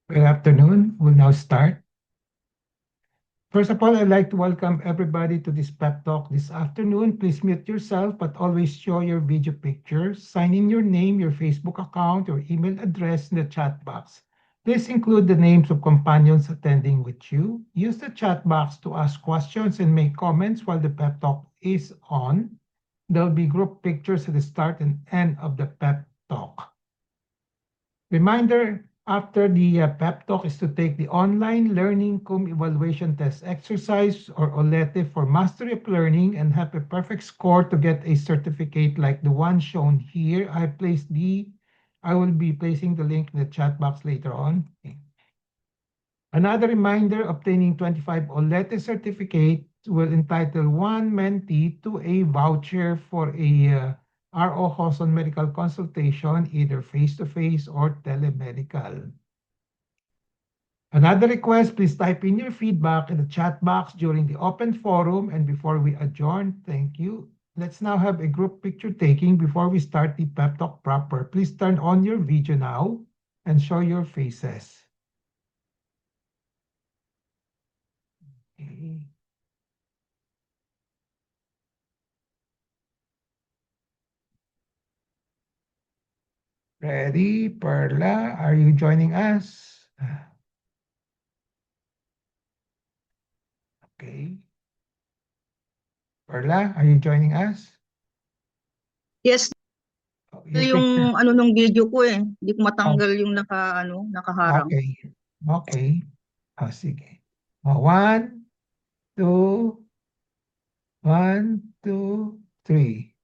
Good afternoon. We'll now start. First of all, I'd like to welcome everybody to this pep talk this afternoon. Please mute yourself, but always show your video pictures. Sign in your name, your Facebook account, your email address in the chat box. Please include the names of companions attending with you. Use the chat box to ask questions and make comments while the pep talk is on. There'll be group pictures at the start and end of the pep talk. Reminder, after the pep talk is to take the online learning cum evaluation test exercise or OLETE for mastery of learning and have a perfect score to get a certificate like the one shown here. I will be placing the link in the chat box later on. Another reminder, obtaining 25 OLETE certificate will entitle one mentee to a voucher for a RO Hoson medical consultation, either face-to-face or telemedical. Another request, please type in your feedback in the chat box during the open forum and before we adjourn. Thank you. Let's now have a group picture taking before we start the pep talk proper. Please turn on your video now and show your faces. Okay. Ready, Perla? Are you joining us? Okay. Perla, are you joining us? Yes, Oh, your picture. yung ano nung video ko eh. Hindi ko Oh, matanggal yung nakaharang. okay. Okay. Oh, sige. Oh, one, two, one, two, three.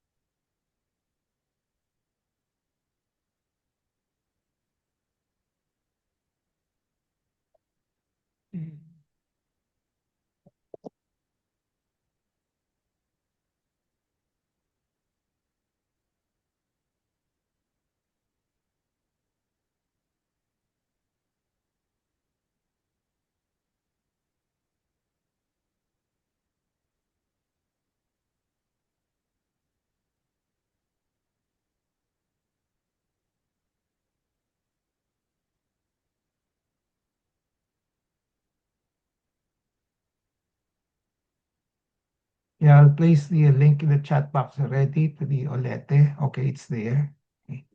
Yeah, I'll place the link in the chat box already to the Olete. Okay, it's there. Okay.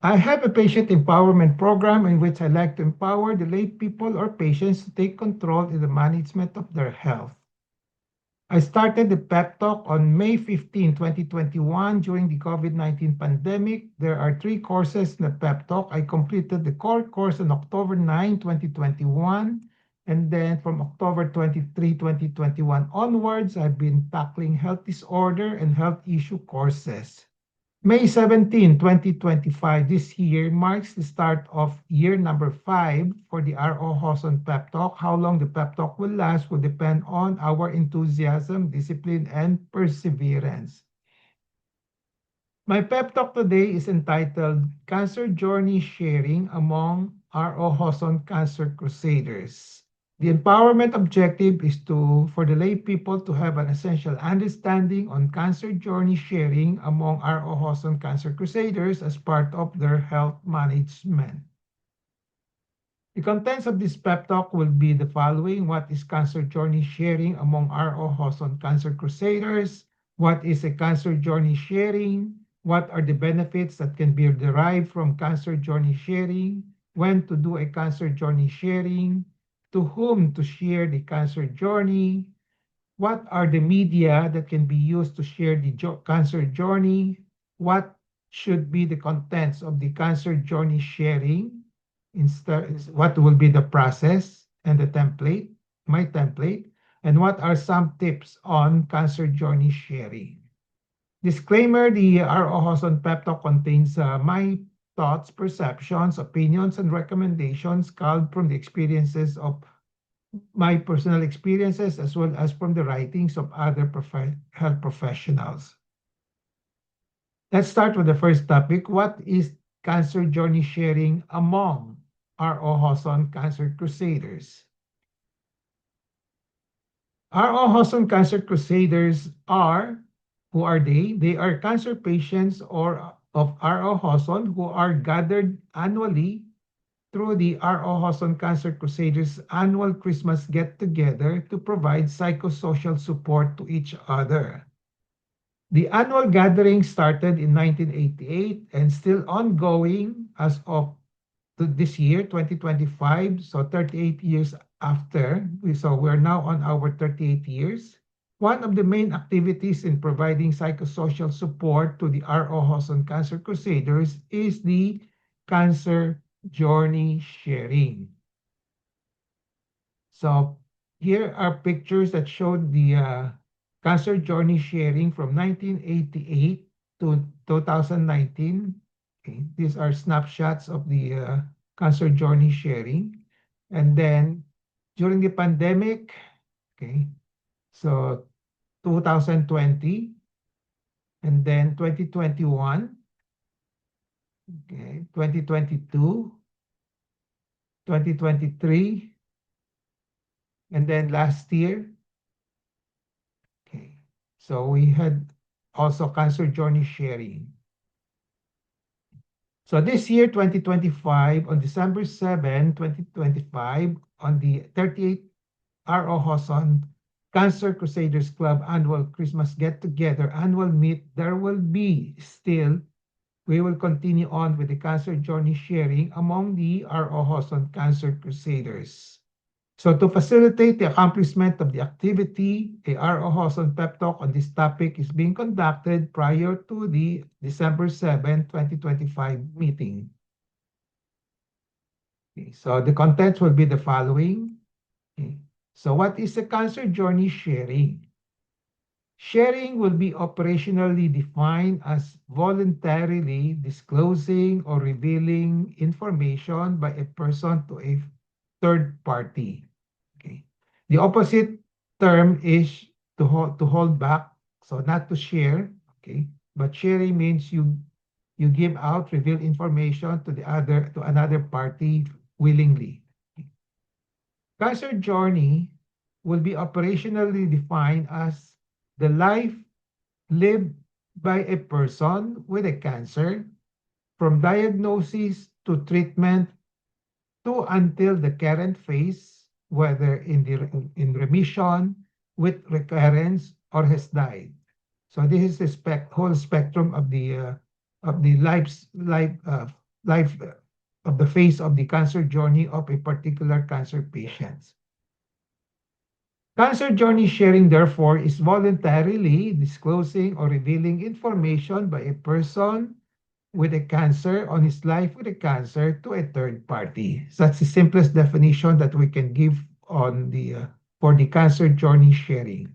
I have a patient empowerment program in which I like to empower the lay people or patients to take control in the management of their health. I started the pep talk on May 15, 2021 during the COVID-19 pandemic. There are 3 courses in the pep talk. I completed the core course on October 9, 2021. And then from October 23, 2021 onwards, I've been tackling health disorder and health issue courses. May 17, 2025, this year marks the start of year number 5 for the RO Hoson Pep Talk. How long the pep talk will last will depend on our enthusiasm, discipline, and perseverance. My pep talk today is entitled Cancer Journey Sharing Among RO Hoson Cancer Crusaders. The empowerment objective is for the lay people to have an essential understanding on cancer journey sharing among our Hoson Cancer Crusaders as part of their health management. The contents of this pep talk will be the following. What is cancer journey sharing among our Hoson Cancer Crusaders? What is a cancer journey sharing? What are the benefits that can be derived from cancer journey sharing? When to do a cancer journey sharing? To whom to share the cancer journey? What are the media that can be used to share the cancer journey? What should be the contents of the cancer journey sharing? What will be the process and the template, my template? And what are some tips on cancer journey sharing? Disclaimer, the RO Hoson Pep Talk contains my thoughts, perceptions, opinions, and recommendations culled from the experiences of my personal experiences as well as from the writings of other health professionals. Let's start with the first topic. What is cancer journey sharing among R.O. Hoson Cancer Crusaders? R.O. Hoson Cancer Crusaders are, who are they? They are cancer patients or of R.O. Hoson who are gathered annually through the R.O. Hoson Cancer Crusaders annual Christmas get-together to provide psychosocial support to each other. The annual gathering started in 1988 and still ongoing as of this year, 2025, so 38 years after. So we're now on our 38 years. One of the main activities in providing psychosocial support to the R.O. Hoson Cancer Crusaders is the Cancer Journey Sharing. So here are pictures that show the Cancer Journey Sharing from 1988 to 2019. Okay, these are snapshots of the Cancer Journey Sharing. And then during the pandemic, okay, so 2020, and then 2021, okay, 2022, 2023, and then last year. Okay, so we had also Cancer Journey Sharing. So this year, 2025, on December 7, 2025, on the 38th R.O. Hoson Cancer Crusaders Club annual Christmas get-together annual meet, there will be still, we will continue on with the Cancer Journey Sharing among the R.O. Hoson Cancer Crusaders. So to facilitate the accomplishment of the activity, a R.O. Hoson pep talk on this topic is being conducted prior to the December 7, 2025 meeting. Okay, so the contents will be the following. Okay, so what is the Cancer Journey Sharing? Sharing will be operationally defined as voluntarily disclosing or revealing information by a person to a third party. Okay. The opposite term is to hold back, so not to share. Okay. But sharing means you give out, reveal information to another party willingly. Okay. Cancer journey will be operationally defined as the life lived by a person with a cancer from diagnosis to treatment to until the current phase, whether in remission, with recurrence, or has died. So this is the whole spectrum of the life of the phase of the cancer journey of a particular cancer patient. Cancer journey sharing, therefore, is voluntarily disclosing or revealing information by a person with a cancer on his life with a cancer to a third party. So that's the simplest definition that we can give on the for the cancer journey sharing.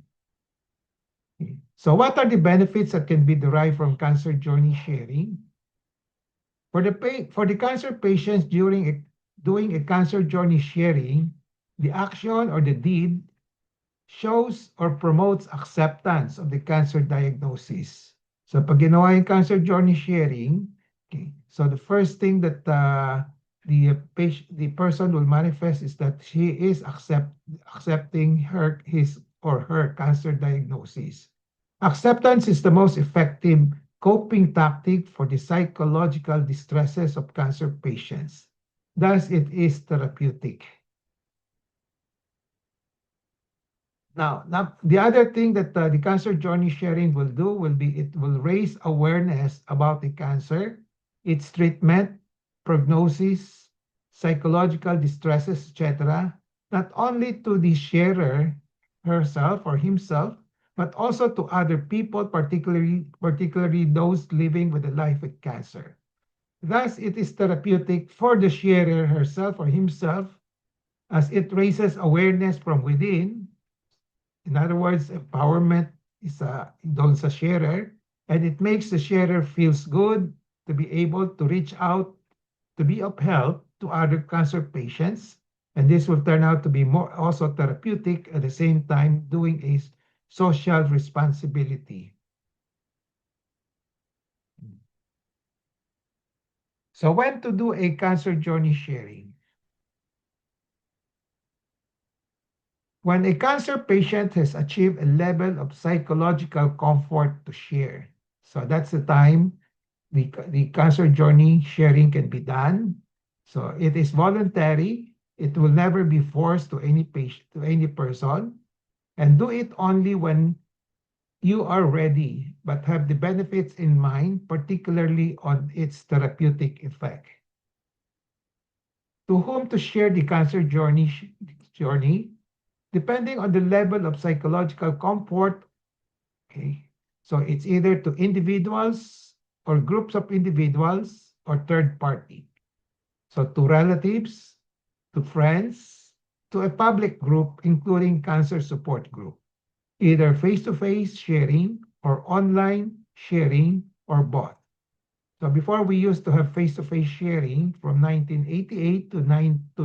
Okay. So what are the benefits that can be derived from cancer journey sharing? For the cancer patients doing a cancer journey sharing, the action or the deed shows or promotes acceptance of the cancer diagnosis. So pag ginawa yung cancer journey sharing, okay, so the first thing that the person will manifest is that she is accepting his or her cancer diagnosis. Acceptance is the most effective coping tactic for the psychological distresses of cancer patients. Thus, it is therapeutic. Now, the other thing that the cancer journey sharing will do will be it will raise awareness about the cancer, its treatment, prognosis, psychological distresses, etc., not only to the sharer herself or himself, but also to other people, particularly those living with a life with cancer. Thus, it is therapeutic for the sharer herself or himself as it raises awareness from within. In other words, empowerment is doon sa sharer, and it makes the sharer feels good to be able to reach out to be of help to other cancer patients, and this will turn out to be more also therapeutic at the same time doing a social responsibility. So when to do a cancer journey sharing? When a cancer patient has achieved a level of psychological comfort to share. So that's the time the cancer journey sharing can be done. So it is voluntary. It will never be forced to any patient, to any person, and do it only when you are ready, but have the benefits in mind, particularly on its therapeutic effect. To whom to share the cancer journey, depending on the level of psychological comfort. Okay, so it's either to individuals or groups of individuals or third party. So to relatives, to friends, to a public group, including cancer support group, either face-to-face sharing or online sharing or both. So before we used to have face-to-face sharing from 1988 to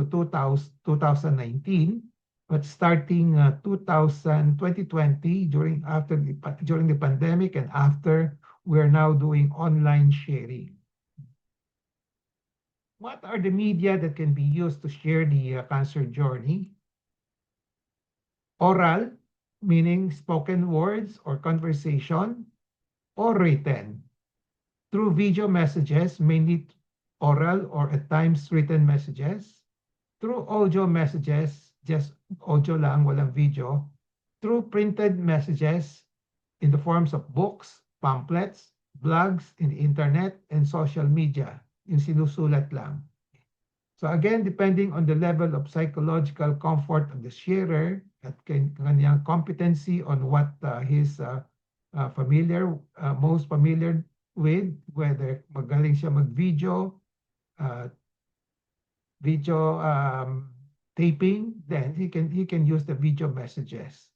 2019, but starting 2020 during the pandemic and after, we're now doing online sharing. What are the media that can be used to share the cancer journey? Oral, meaning spoken words or conversation, or written. Through video messages, mainly oral or at times written messages. Through audio messages, just audio lang, walang video. Through printed messages in the forms of books, pamphlets, blogs in the internet, and social media, yung sinusulat lang. So again, depending on the level of psychological comfort of the sharer at kanyang competency on what he's most familiar with, whether magaling siya mag-video, video taping, then he can use the video messages.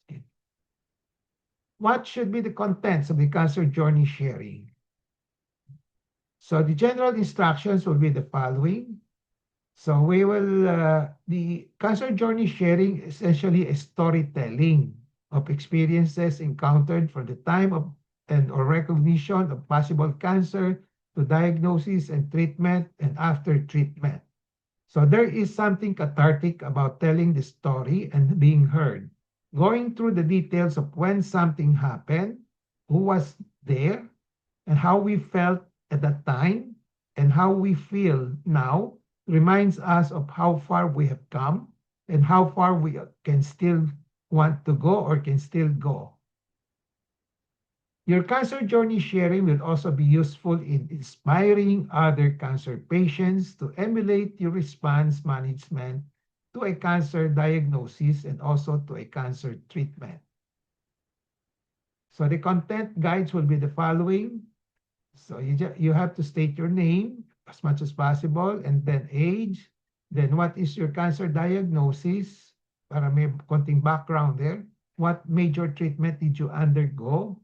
What should be the contents of the cancer journey sharing? So the general instructions will be the following. So we will, the cancer journey sharing essentially a storytelling of experiences encountered from the time of or recognition of possible cancer to diagnosis and treatment and after treatment. So there is something cathartic about telling the story and being heard, going through the details of when something happened, who was there, and how we felt at that time, and how we feel now, reminds us of how far we have come and how far we can still want to go or can still go. Your cancer journey sharing will also be useful in inspiring other cancer patients to emulate your response management to a cancer diagnosis and also to a cancer treatment. So the content guides will be the following. So you have to state your name as much as possible, and then age, then what is your cancer diagnosis, para may konting background there. What major treatment did you undergo?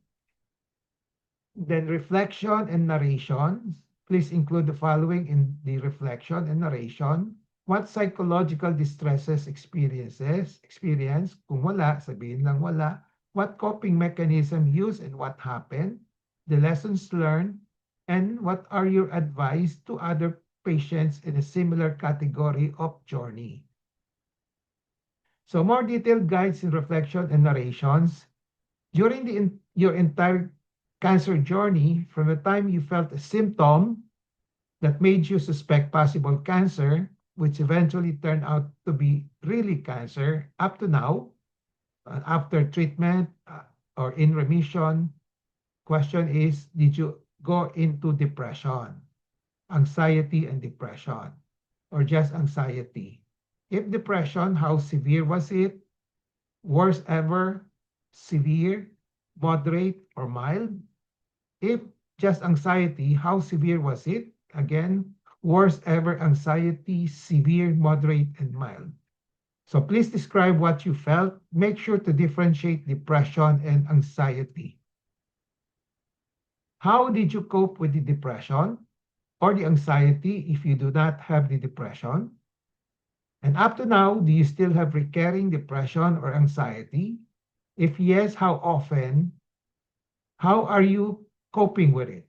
Then reflection and narration. Please include the following in the reflection and narration. What psychological distresses experience? Kung wala, sabihin lang wala. What coping mechanism used and what happened? The lessons learned, and what are your advice to other patients in a similar category of journey? So more detailed guides in reflection and narrations. During your entire cancer journey, from the time you felt a symptom that made you suspect possible cancer, which eventually turned out to be really cancer, up to now, after treatment or in remission, question is, did you go into depression, anxiety and depression, or just anxiety? If depression, how severe was it? Worst ever, severe, moderate, or mild? If just anxiety, how severe was it? Again, worst ever anxiety, severe, moderate, and mild. So please describe what you felt. Make sure to differentiate depression and anxiety. How did you cope with the depression or the anxiety if you do not have the depression? And up to now, do you still have recurring depression or anxiety? If yes, how often? How are you coping with it?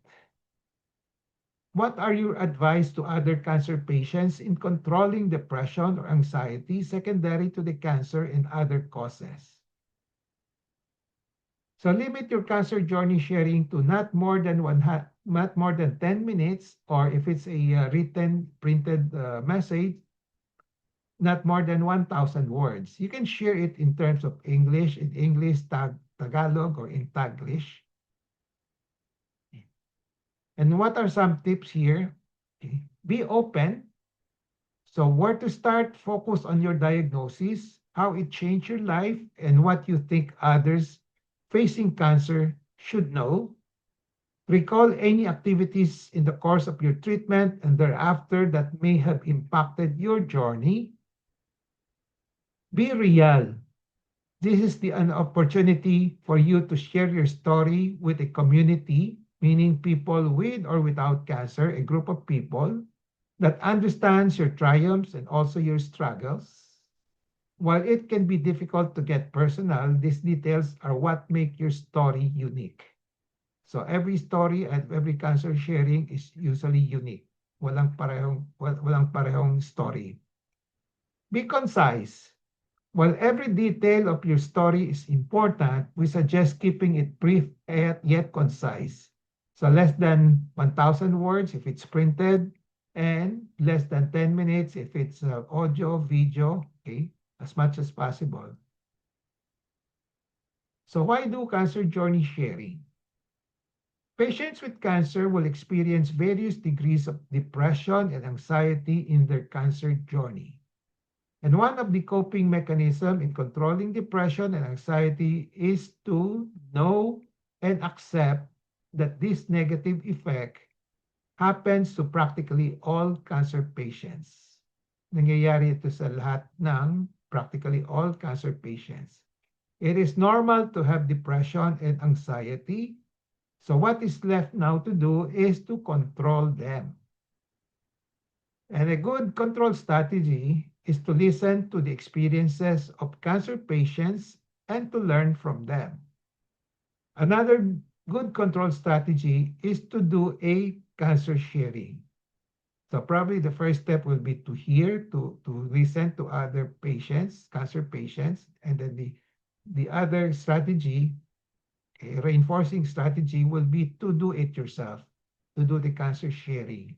What are your advice to other cancer patients in controlling depression or anxiety secondary to the cancer and other causes? So limit your cancer journey sharing to not more than 10 minutes, or if it's a written, printed message, not more than 1,000 words. You can share it in terms of English, in English, Tagalog, or in Taglish. And what are some tips here? Okay. Be open. So where to start, focus on your diagnosis, how it changed your life, and what you think others facing cancer should know. Recall any activities in the course of your treatment and thereafter that may have impacted your journey. Be real. This is an opportunity for you to share your story with a community, meaning people with or without cancer, a group of people that understands your triumphs and also your struggles. While it can be difficult to get personal, these details are what make your story unique. So every story and every cancer sharing is usually unique. Walang parehong story. Be concise. While every detail of your story is important, we suggest keeping it brief yet concise. So less than 1,000 words if it's printed, and less than 10 minutes if it's audio, video, okay, as much as possible. So why do cancer journey sharing? Patients with cancer will experience various degrees of depression and anxiety in their cancer journey. And one of the coping mechanisms in controlling depression and anxiety is to know and accept that this negative effect happens to practically all cancer patients. Nangyayari ito sa lahat ng practically all cancer patients. It is normal to have depression and anxiety. So what is left now to do is to control them. And a good control strategy is to listen to the experiences of cancer patients and to learn from them. Another good control strategy is to do a cancer sharing. So probably the first step will be to hear, to listen to other patients, cancer patients, and then the other strategy, a reinforcing strategy, will be to do it yourself, to do the cancer sharing.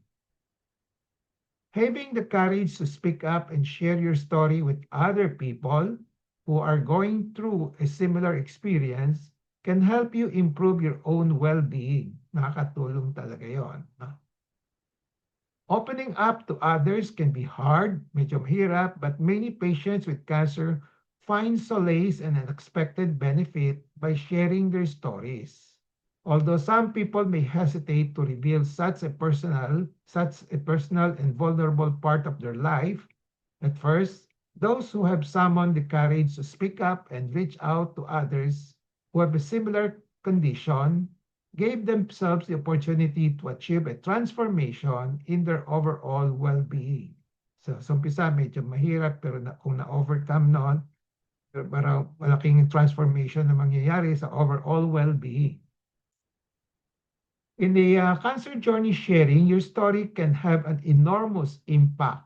Having the courage to speak up and share your story with other people who are going through a similar experience can help you improve your own well-being. Nakakatulong talaga yon. No? Opening up to others can be hard, medyo mahirap, but many patients with cancer find solace and unexpected benefit by sharing their stories. Although some people may hesitate to reveal such a personal and vulnerable part of their life, at first, those who have summoned the courage to speak up and reach out to others who have a similar condition gave themselves the opportunity to achieve a transformation in their overall well-being. So, umpisa, medyo mahirap, pero kung na-overcome noon, parang malaking transformation na mangyayari sa overall well-being. In the cancer journey sharing, your story can have an enormous impact,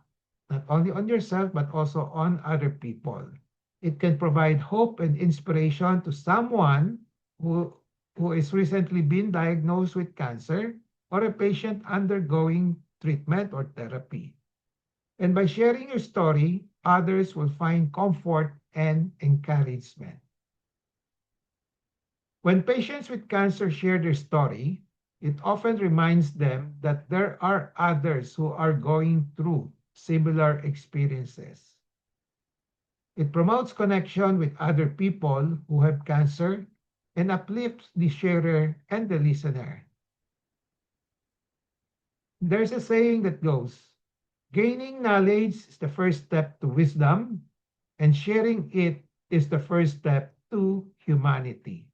not only on yourself, but also on other people. It can provide hope and inspiration to someone who is recently been diagnosed with cancer or a patient undergoing treatment or therapy. And by sharing your story, others will find comfort and encouragement. When patients with cancer share their story, it often reminds them that there are others who are going through similar experiences. It promotes connection with other people who have cancer and uplifts the sharer and the listener. There's a saying that goes, gaining knowledge is the first step to wisdom, and sharing it is the first step to humanity.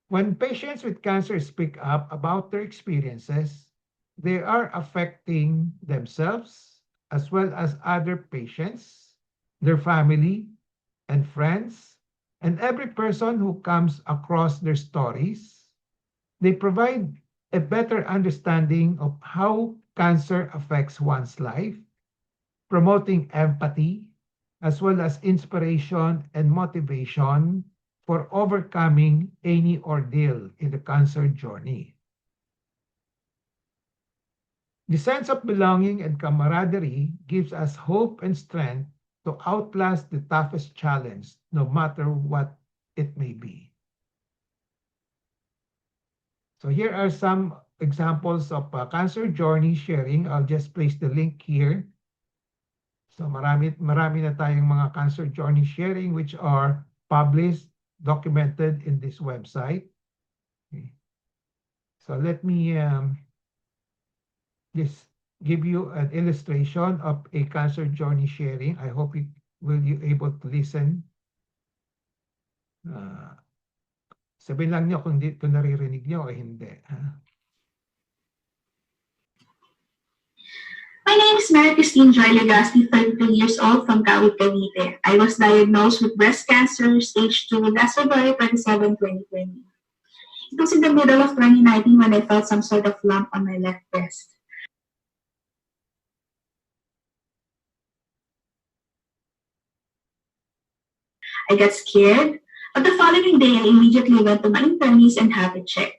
When patients with cancer speak up about their experiences, they are affecting themselves as well as other patients, their family, and friends, and every person who comes across their stories. They provide a better understanding of how cancer affects one's life, promoting empathy, as well as inspiration and motivation for overcoming any ordeal in the cancer journey. The sense of belonging and camaraderie gives us hope and strength to outlast the toughest challenge, no matter what it may be. So here are some examples of cancer journey sharing. I'll just place the link here. So marami na tayong mga cancer journey sharing which are published, documented in this website. Okay. So let me just give you an illustration of a cancer journey sharing. I hope you will be able to listen. Sabihin lang niyo kung naririnig niyo o hindi. My name is Mary Christine Joy Legazpi, 32 years old from Kawit, Cavite. I was diagnosed with breast cancer stage 2 last February 27, 2020. It was in the middle of 2019 when I felt some sort of lump on my left breast. I got scared, but the following day I immediately went to my internist and had it checked.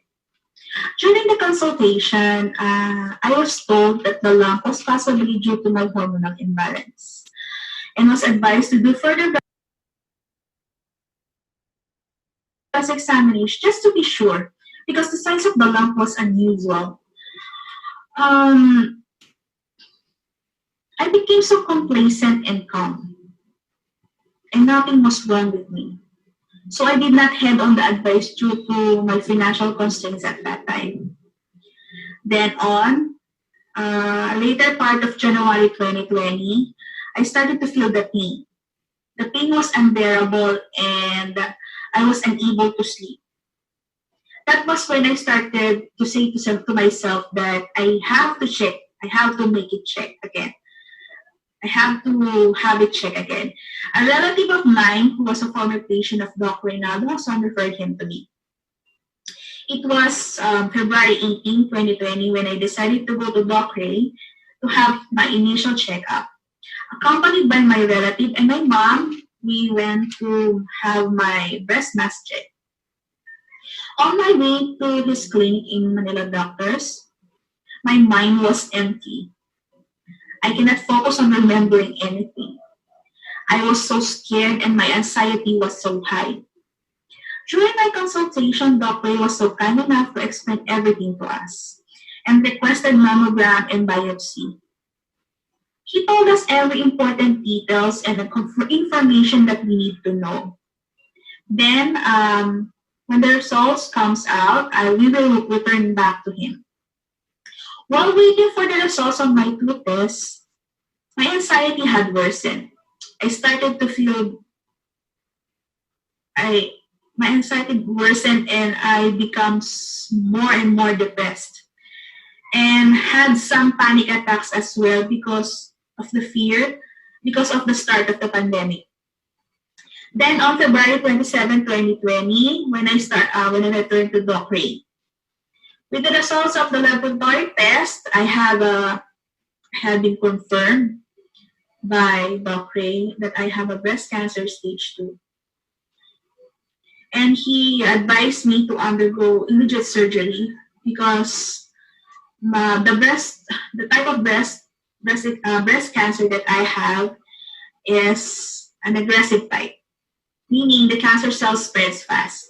During the consultation, I was told that the lump was possibly due to my hormonal imbalance and was advised to do further breast examination just to be sure because the size of the lump was unusual. I became so complacent and calm, and nothing was wrong with me. So I did not head on the advice due to my financial constraints at that time. Then on, later part of January 2020, I started to feel the pain. The pain was unbearable and I was unable to sleep. That was when I started to say to myself that I have to check. I have to make it check again. I have to have it checked again. A relative of mine who was a former patient of Dr. Reynaldo Hason referred him to me. It was February 18, 2020 when I decided to go to Doc Ray to have my initial checkup. Accompanied by my relative and my mom, we went to have my breast mass check. On my way to his clinic in Manila Doctors, my mind was empty. I cannot focus on remembering anything. I was so scared and my anxiety was so high. During my consultation, Dr. was so kind enough to explain everything to us and requested mammogram and biopsy. He told us every important details and the information that we need to know. Then, when the results comes out, we will return back to him. While waiting for the results of my two tests, my anxiety had worsened. I started to feel, my anxiety worsened and I became more and more depressed and had some panic attacks as well because of the fear, because of the start of the pandemic. Then on February 27, 2020, when I returned to Doc Ray. With the results of the laboratory test, I had been confirmed by Doc Ray that I have a breast cancer stage 2. And he advised me to undergo immediate surgery because the type of breast cancer that I have is an aggressive type, meaning the cancer cell spreads fast.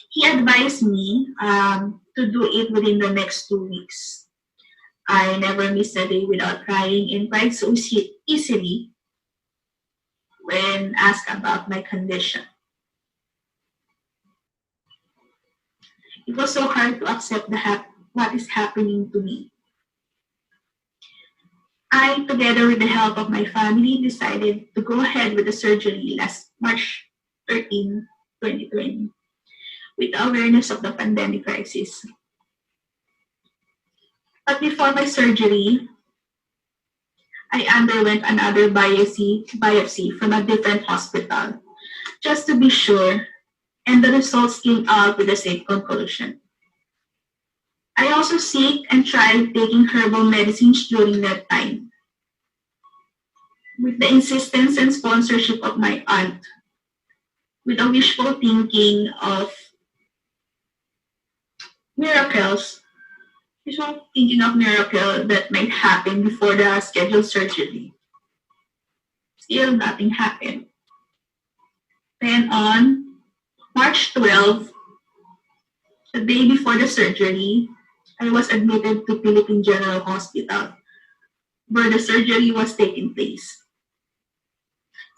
He advised me to do it within the next 2 weeks. I never missed a day without crying and cried so easily when asked about my condition. It was so hard to accept what is happening to me. I, together with the help of my family, decided to go ahead with the surgery last March 13, 2020, with awareness of the pandemic crisis. But before my surgery, I underwent another biopsy from a different hospital, just to be sure, and the results came out with the same conclusion. I also seek and tried taking herbal medicines during that time, with the insistence and sponsorship of my aunt, with a wishful thinking of miracles, wishful thinking of miracle that might happen before the scheduled surgery. Still, nothing happened. Then on March 12th, the day before the surgery, I was admitted to Philippine General Hospital, where the surgery was taking place.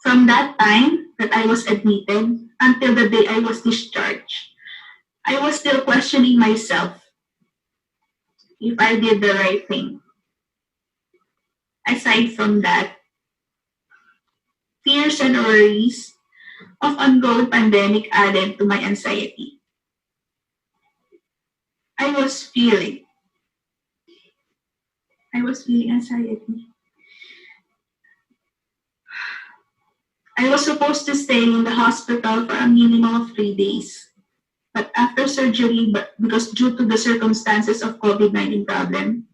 From that time that I was admitted until the day I was discharged, I was still questioning myself if I did the right thing. Aside from that, fears and worries of ongoing pandemic added to my anxiety. I was feeling anxiety. I was supposed to stay in the hospital for a minimum of 3 days. But after surgery, because due to the circumstances of COVID-19 problem,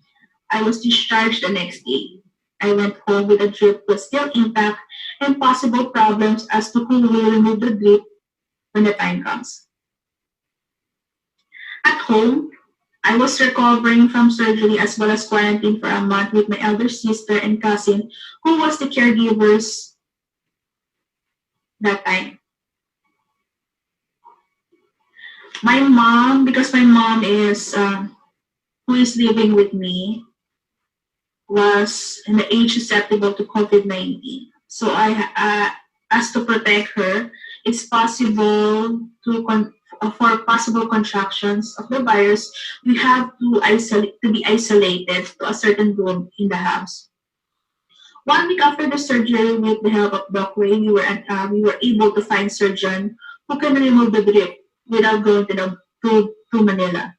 I was discharged the next day. I went home with a drip was still intact and possible problems as to who will remove the drip when the time comes. At home, I was recovering from surgery as well as quarantine for a month with my elder sister and cousin who was the caregivers that time. My mom, because my mom is who is living with me, was in the age susceptible to COVID-19. So as to protect her, it's possible for possible contractions of the virus, we have to be isolated to a certain room in the house. 1 week after the surgery, with the help of Doc Ray, we were able to find surgeon who can remove the drip without going to Manila.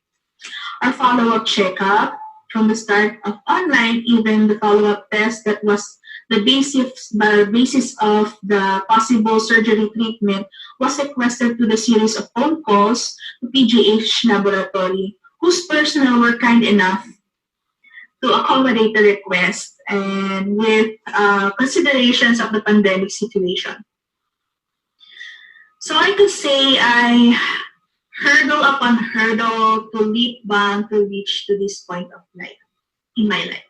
Our follow-up checkup from the start of online, even the follow-up test that was the basis of the possible surgery treatment was requested to the series of phone calls to PGH Laboratory, whose personnel were kind enough to accommodate the request and with considerations of the pandemic situation. So I could say I hurdle upon hurdle to leap bound to reach to this point of life in my life.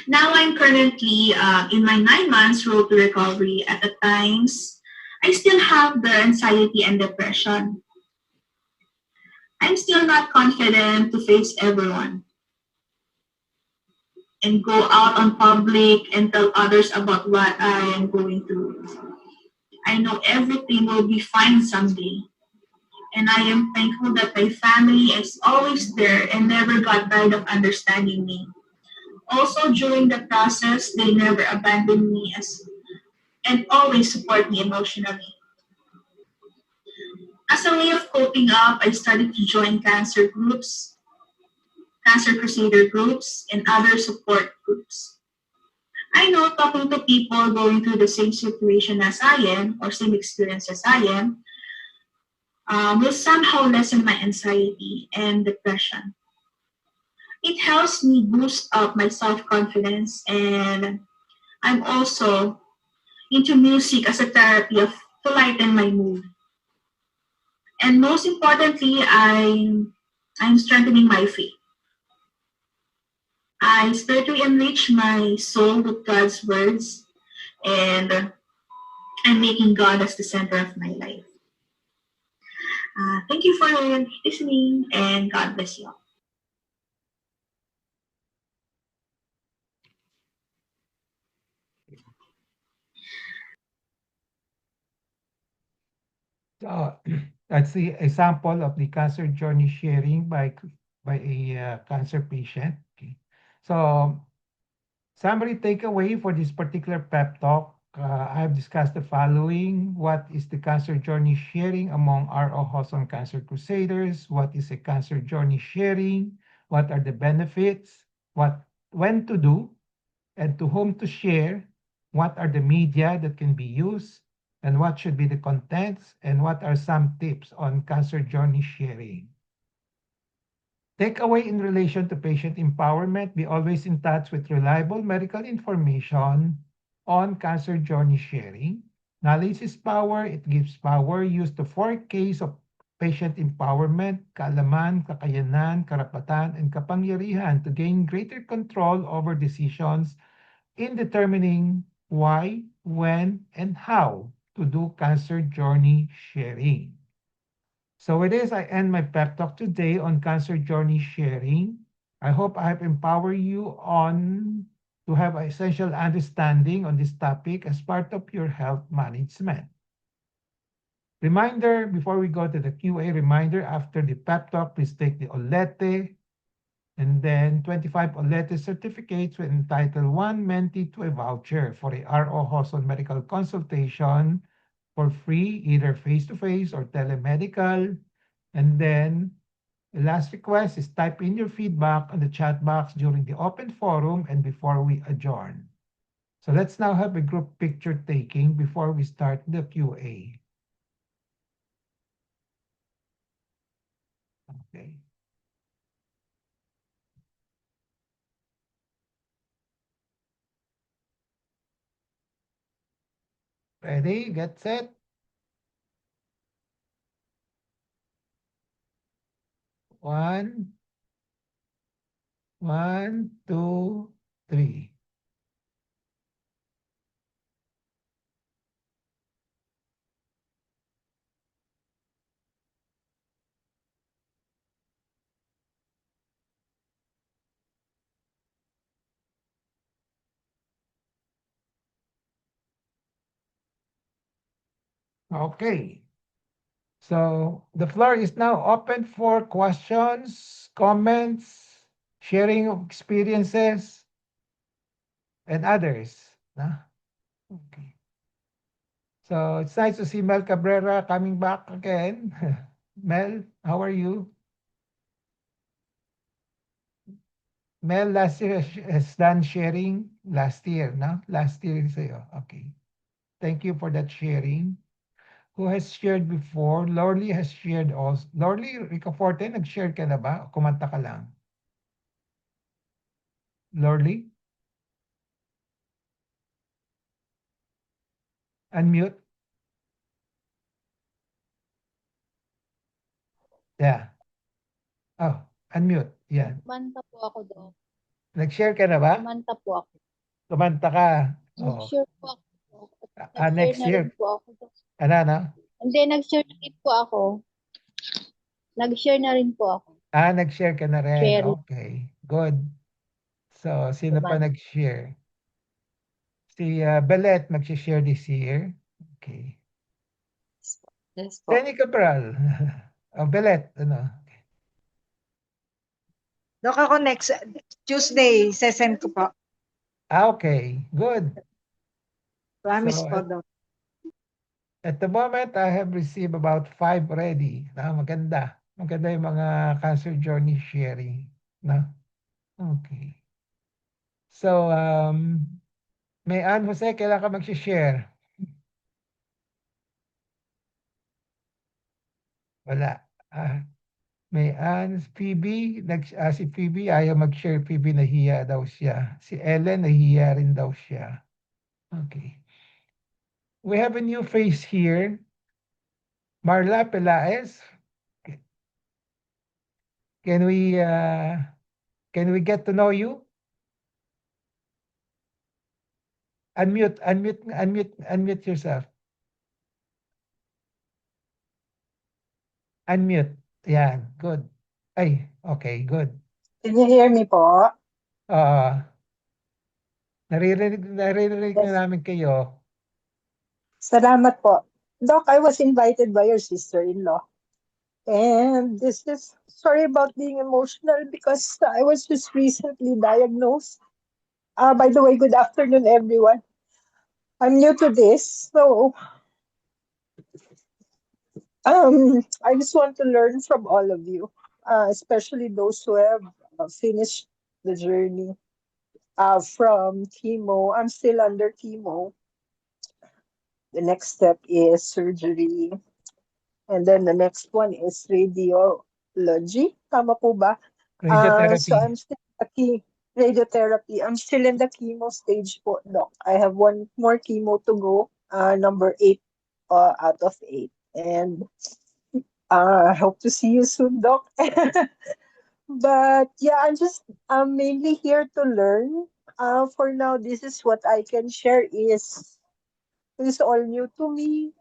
Now I'm currently in my 9 months road to recovery. At the times, I still have the anxiety and depression. I'm still not confident to face everyone and go out on public and tell others about what I am going through. I know everything will be fine someday. And I am thankful that my family is always there and never got tired of understanding me. Also, during the process, they never abandoned me and always support me emotionally. As a way of coping up, I started to join cancer groups, cancer crusader groups, and other support groups. I know talking to people going through the same situation as I am, or same experience as I am, will somehow lessen my anxiety and depression. It helps me boost up my self-confidence, and I'm also into music as a therapy to lighten my mood. And most importantly, I'm strengthening my faith. I spiritually enrich my soul with God's words, and I'm making God as the center of my life. Thank you for listening, and God bless you all. So that's the example of the cancer journey sharing by a cancer patient. Okay. So summary takeaway for this particular pep talk. I have discussed the following. What is the cancer journey sharing among R.O. Hoson Cancer Crusaders? What is a cancer journey sharing? What are the benefits? When to do? And to whom to share? What are the media that can be used? And what should be the contents? And what are some tips on cancer journey sharing? Takeaway in relation to patient empowerment: be always in touch with reliable medical information on cancer journey sharing. Knowledge is power. It gives power. Use the 4Ks of patient empowerment: kaalaman, kakayanan, karapatan, and kapangyarihan to gain greater control over decisions in determining why, when, and how to do cancer journey sharing. So with this, I end my pep talk today on cancer journey sharing. I hope I have empowered you on to have essential understanding on this topic as part of your health management. Reminder, before we go to the QA, reminder, after the pep talk, please take the OLETE, and then 25 OLETE certificates will entitle one mentee to a voucher for a RO Hoson medical consultation for free, either face-to-face or telemedical. And then the last request is type in your feedback on the chat box during the open forum and before we adjourn. So let's now have a group picture taking before we start the QA. Okay. Ready? Get set? One, 2, 3. Okay. So the floor is now open for questions, comments, sharing of experiences, and others. Okay. So it's nice to see Mel Cabrera coming back again. Mel, how are you? Mel last year has done sharing last year, no? Last year sa'yo. Okay. Thank you for that sharing. Who has shared before? Lorly has shared also. Lorly Ricaforte, nag-share ka na ba? O kumanta ka lang? Lorly? Unmute? Yeah. Oh, unmute. Yan. Kumanta po ako doon. Nag-share ka na ba? Kumanta po ako. Kumanta ka. Oo. Nag-share po ako. Nag-share Next na year. rin po ako doon. Ano? Hindi, nag-share na rin po ako. Nag-share na rin po ako. Nag-share ka na rin. Sharing. Okay. Good. So, sino pa nag-share? Si Belet mag-share this year. Okay. Yes po. Jenny Cabral. Belet, ano? Dok, ako next Tuesday, sesend ko po. Okay. Good. Promise So, po, Dok. At the moment, I have received about 5 already. Maganda. Maganda yung mga cancer journey sharing. Okay. So, may Ann Jose, kailan ka mag-share? Wala. May Ann, Phoebe, si Phoebe, ayaw mag-share. Phoebe, nahiya daw siya. Si Ellen, nahiya rin daw siya. Okay. We have a new face here. Marla Pelaez. Can we get to know you? Unmute yourself. Unmute. Yan, good. Ay, okay, good. Can you hear me po? Naririnig Yes. na namin kayo. Salamat po. Doc, I was invited by your sister-in-law. And this is, sorry about being emotional because I was just recently diagnosed. By the way, good afternoon, everyone. I'm new to this, so I just want to learn from all of you, especially those who have finished the journey from chemo. I'm still under chemo. The next step is surgery. And then the next one is radiology. Tama po ba? So Radiotherapy. I'm still radiotherapy. I'm still in the chemo stage po, Doc. I have one more chemo to go, number 8 out of 8. And I hope to see you soon, Doc. But yeah, I'm mainly here to learn. For now, this is what I can share is all new to me.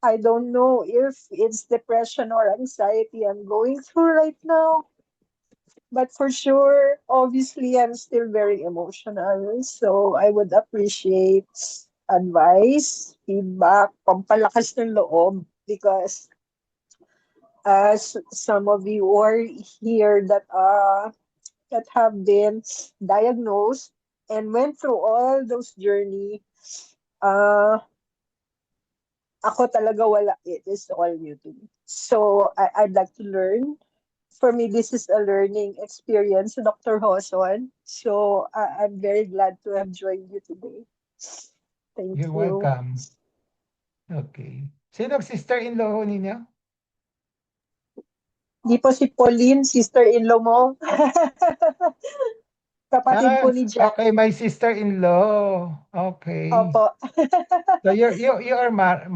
I don't know if it's depression or anxiety I'm going through right now. But for sure, obviously, I'm still very emotional. So I would appreciate advice, feedback, pampalakas ng loob. Because as some of you are here that have been diagnosed and went through all those journey, uh, ako talaga wala. It is all new to me. So I'd like to learn. For me, this is a learning experience, Dr. Hoson. So I'm very glad to have joined you today. Thank You're you. welcome. Okay. Sino ang sister-in-law ho ninyo? Di po si Pauline, sister-in-law mo. Kapatid po ni Jack. Okay, my sister-in-law. Okay. Opo. So you are Mara?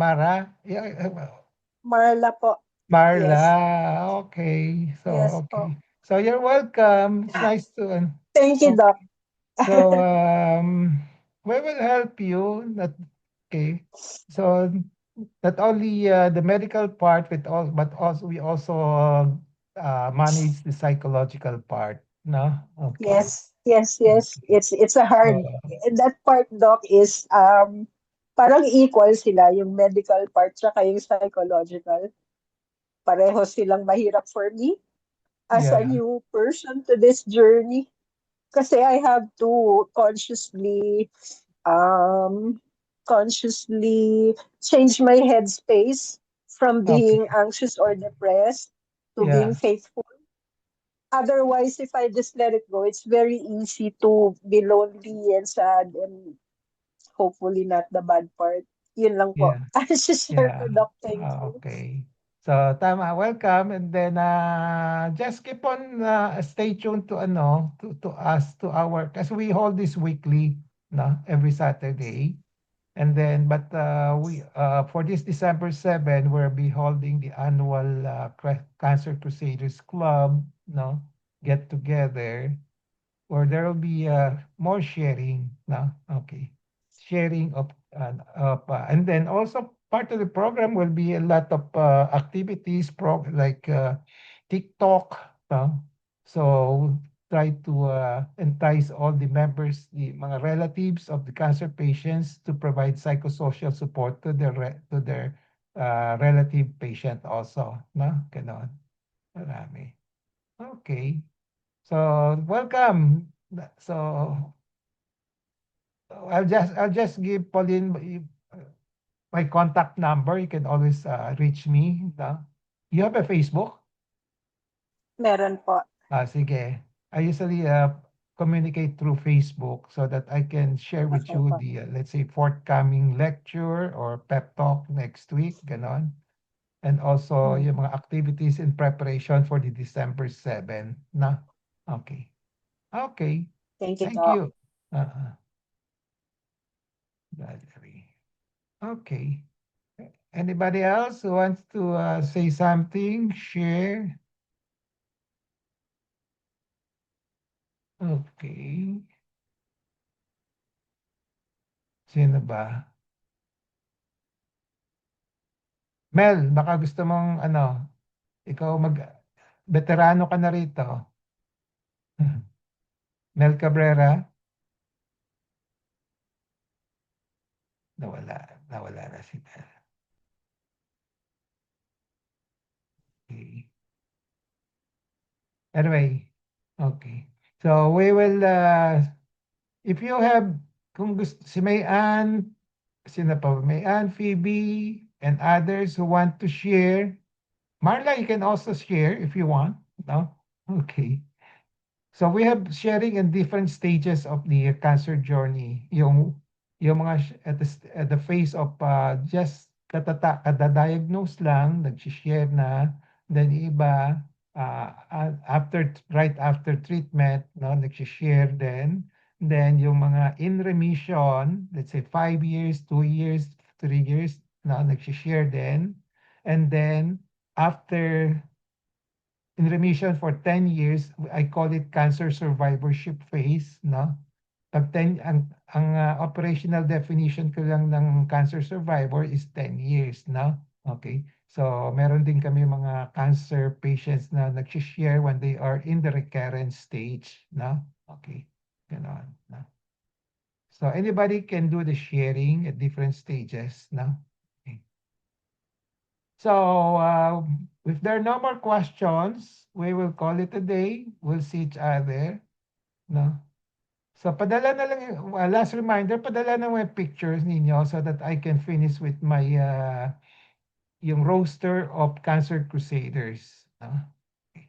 Marla po. Marla. Yes. Okay. So Yes okay. po. So you're welcome. It's nice to Thank you, okay. Doc. So we will help you. Okay. So not only the medical part but also we also manage the psychological part. No? Okay. Yes. Okay. It's a hard. That part, Doc, is parang equal sila, yung medical part tsaka yung psychological. Pareho silang mahirap for me as a Yeah. new person to this journey. Kasi I have to um consciously change my headspace from Okay. being anxious or depressed to being Yeah. faithful. Otherwise, if I just let it go, it's very easy to be lonely and sad and hopefully not the bad part. Yun lang po. Yeah. I just share Yeah. ko, Doc. Thank you. Okay. So tama, welcome, and then just keep on stay tuned to to us to our because we hold this weekly, no, every Saturday. And then but we for this December 7 we'll be holding the annual Cancer Crusaders Club, no, get together where there will be more sharing, no? Okay. Sharing and then also part of the program will be a lot of activities like TikTok, no? So try to entice all the members, the mga relatives of the cancer patients to provide psychosocial support to their relative patient also, no? Ganon. Marami. Okay. So welcome. So I'll just give Pauline my contact number. You can always reach me. No? You have a Facebook? Meron po. Sige. I usually communicate through Facebook so that I can share with Okay you po. the let's say forthcoming lecture or pep talk next week, ganon. And also yung mga activities in preparation for the December 7 na. Okay. Okay. Thank you, Thank Doc. you. Valerie. Okay. Anybody else who wants to say something, share? Okay. Sino ba? Mel, baka gusto mong ikaw veterano ka na rito. Mel Cabrera? Nawala na si Mel. Okay. Anyway, okay. So we will, if you have, kung gusto, si Mayan, sino pa? Mayan, Phoebe, and others who want to share. Marla, you can also share if you want. No? Okay. So we have sharing in different stages of the cancer journey. Yung mga at the phase of just kada-diagnose lang, nag-share na, then iba right after treatment, no, nag-share din. Then yung mga in remission, let's say 5 years, 2 years, 3 years, no, nag-share din. And then after in remission for 10 years, I call it cancer survivorship phase, no? Pag 10, ang operational definition ko lang ng cancer survivor is 10 years, no? Okay. So, meron din kami mga cancer patients na nag-share when they are in the recurrent stage, no? Okay. Ganon, no? So, anybody can do the sharing at different stages, no? Okay. So, if there are no more questions, we will call it a day. We'll see each other, no? So, padala na lang, last reminder, padala na mga pictures ninyo so that I can finish with my, yung roster of Cancer Crusaders. Okay.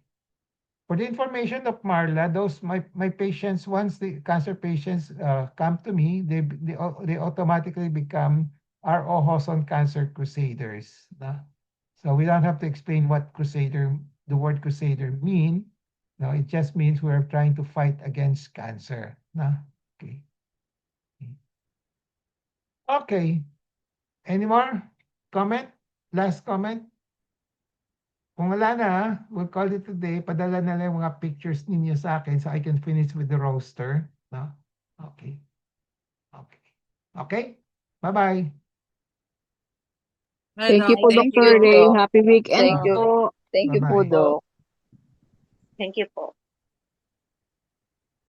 For the information of Marla, those, my patients, once the cancer patients come to me, they automatically become our Ohoson Cancer Crusaders. So we don't have to explain what crusader, the word crusader mean. No, it just means we're trying to fight against cancer. Okay. Okay. Any more comment? Last comment? Kung wala na, we'll call it today. Padala na lang mga pictures ninyo sa akin so I can finish with the roster. No? Okay. Okay. Okay? Bye-bye. Thank you po, Thank Dr. you. Ray. Happy weekend Thank you. po. Thank you po, Bye-bye. Doc. Thank you po.